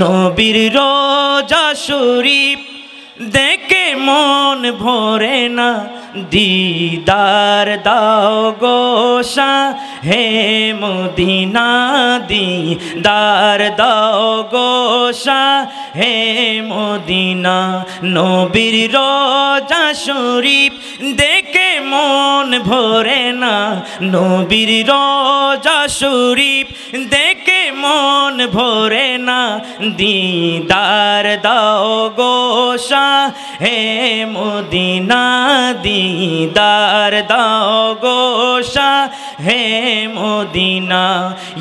নবীর রোজা শরীফ দেখে মন ভরে না, দিদার দাও গো শাহে মদিনা, দিদার দাও গো শাহে মদিনা। নবীর রোজা শরীফ দেখে মন ভরে না, নবীর রোজা শরীফ দেখে মন ভরে না, দিদার দাও গো শাহে মদিনা, দিদার দাও গো শাহে মদিনা।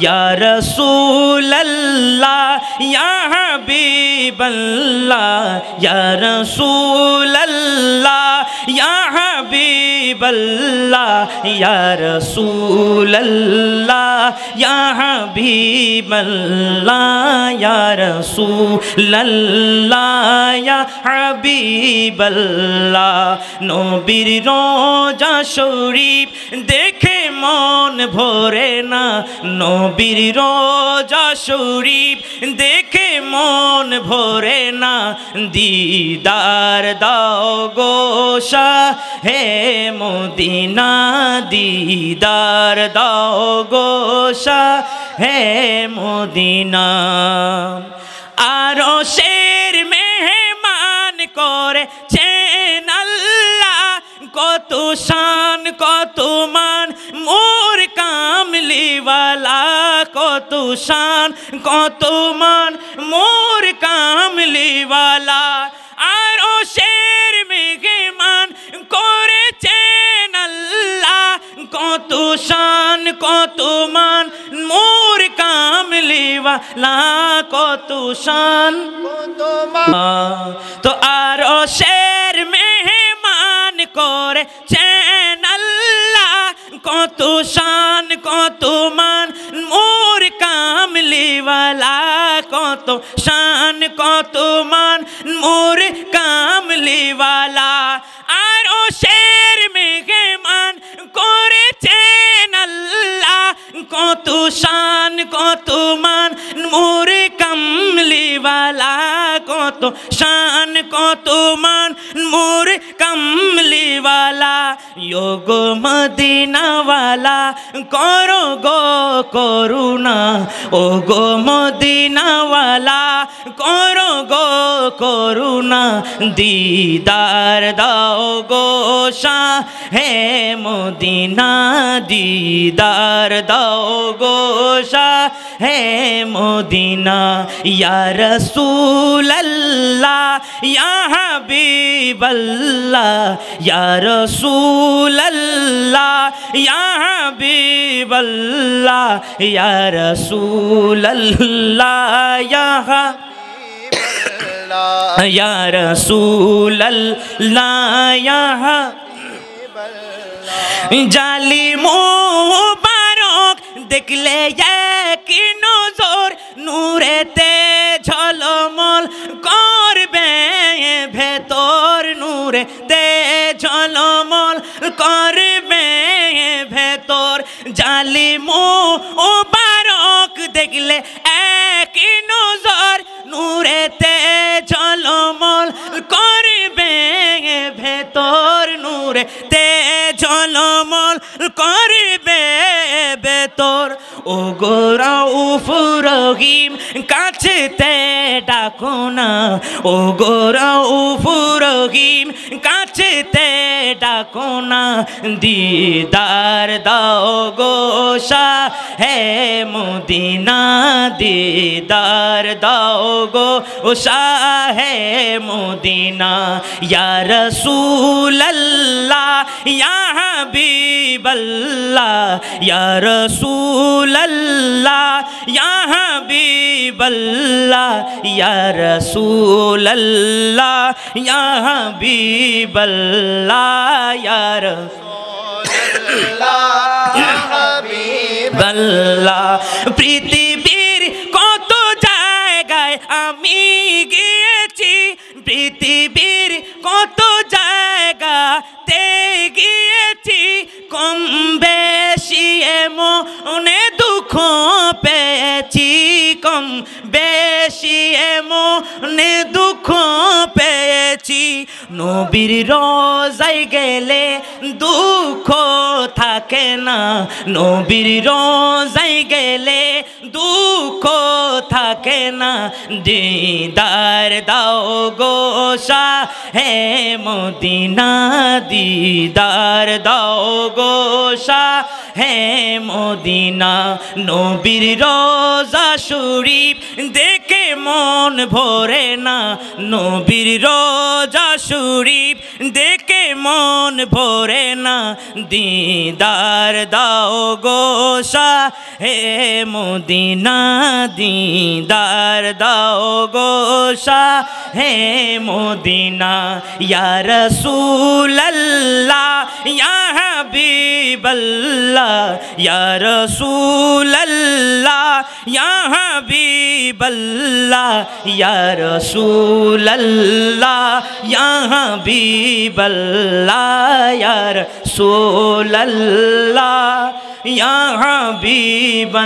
ইয়া রাসূলুল্লাহ ইয়া হাবিবাল্লাহ, ইয়া রাসূলুল্লাহ ইয়া হাবিবাল্লাহ, ইয়া রাসূলুল্লাহ ইয়া হাবিবাল্লাহ, ইয়া রাসূলুল্লাহ ইয়া হাবিবাল্লাহ। নবীর রোজা শরীফ দেখে মন ভরে না, নবীর রোজা শরীফ দেখে মন ভরে না, দিদার দাও গো শাহে মদিনা, দিদার দাও গো শাহে মদিনা। আরশের মেহমান করেছেন আল্লাহ, কত শান কত মান মোর কামলিওয়ালা, কত শান কত মান মোর কামলিওয়ালা। আরশের মেহমান করেছেন আল্লাহ, কত শান কত মান মোর কামলিওয়ালা, কত শান কত মান। তো আরশের মেহমান করেছেন আল্লাহ, কত শান কত মান মোর কামলিওয়ালা, কত শান কত মান মোর কামলিওয়ালা। আরশের মেহমান করেছেন আল্লাহ, কত শান কত মান মোর কামলিওয়ালা, কত শান কত মান মোর কামলিওয়ালা। যোগো মদিনাওয়ালা করো গো করুণা, ও গো মদিনাওয়ালা করো গো করুণা, দিদার দাও গো শাহে মদিনা, দিদার দাও গো শাহে মদিনা। ইয়া রাসূলুল্লাহ ইয়া হাবিবাল্লাহ, ইয়া রাসূলুল্লাহ ইয়া হাবিবাল্লাহ, ইয়া রাসূলুল্লাহ ইয়া হাবিবাল্লাহ, ইয়া রাসূলুল্লাহ ইয়া হাবিবাল্লাহ। জালি মুবারক দেখলে এক নজর, নূরেতে ঝলমল করবে ভেতর, নূরেতে ঝলমল করবে ভেতর। জালি মুবারক দেখলে এক নজর, নূরেতে ঝলমল করবে ভেতর, নূরেতে ঝলমল করবে ভেতর। ও গো রাউফ রহিম কাছেতে ডাকো না, ও গো রাউফ রহিম কাছেতে ডাকো না, দিদার দাও গো শাহে মদিনা, দিদার দাও গো শাহে মদিনা। ইয়া রাসূলুল্লাহ ইয়া হাবিবাল্লাহ, ইয়া রাসূলুল্লাহ ইয়া হাবিবাল্লাহ, ইয়া রাসূলুল্লাহ ইয়া হাবিবাল্লাহ, ইয়া রাসূলুল্লাহ ইয়া হাবিবাল্লাহ। পৃথিবীর কত জায়গায় আমি গিয়েছি, পৃথিবীর কত জায়গাতে গিয়েছি, কম বেশি মনে দুঃখ পেয়েছি, কম বেশি এমনে দুঃখ পেয়েছি নবীর রোজায় গেলে দুঃখ থাকে না নবীর রোজায় গেলে দুঃখ থাকে না দিদার দাও গো শাহে মদিনা দিদার দাও গো শাহে মদিনা নবীর রোজা শরীফ দেখে মন ভরে না নবীর রোজা শরীফ দেখে মন ভরে না দিদার দাও গো শাহে মদিনা দিদার দাও গো শাহে মদিনা ইয়া রাসূলুল্লাহ ইয়া হাবিবাল্লাহ ইয়া রাসূলুল্লাহ ইয়া হাবিবাল্লাহ ইয়া রাসূলুল্লাহ ইয়া হাবিবাল্লাহ ইয়া রাসূলুল্লাহ ইয়া হাবিবাল্লাহ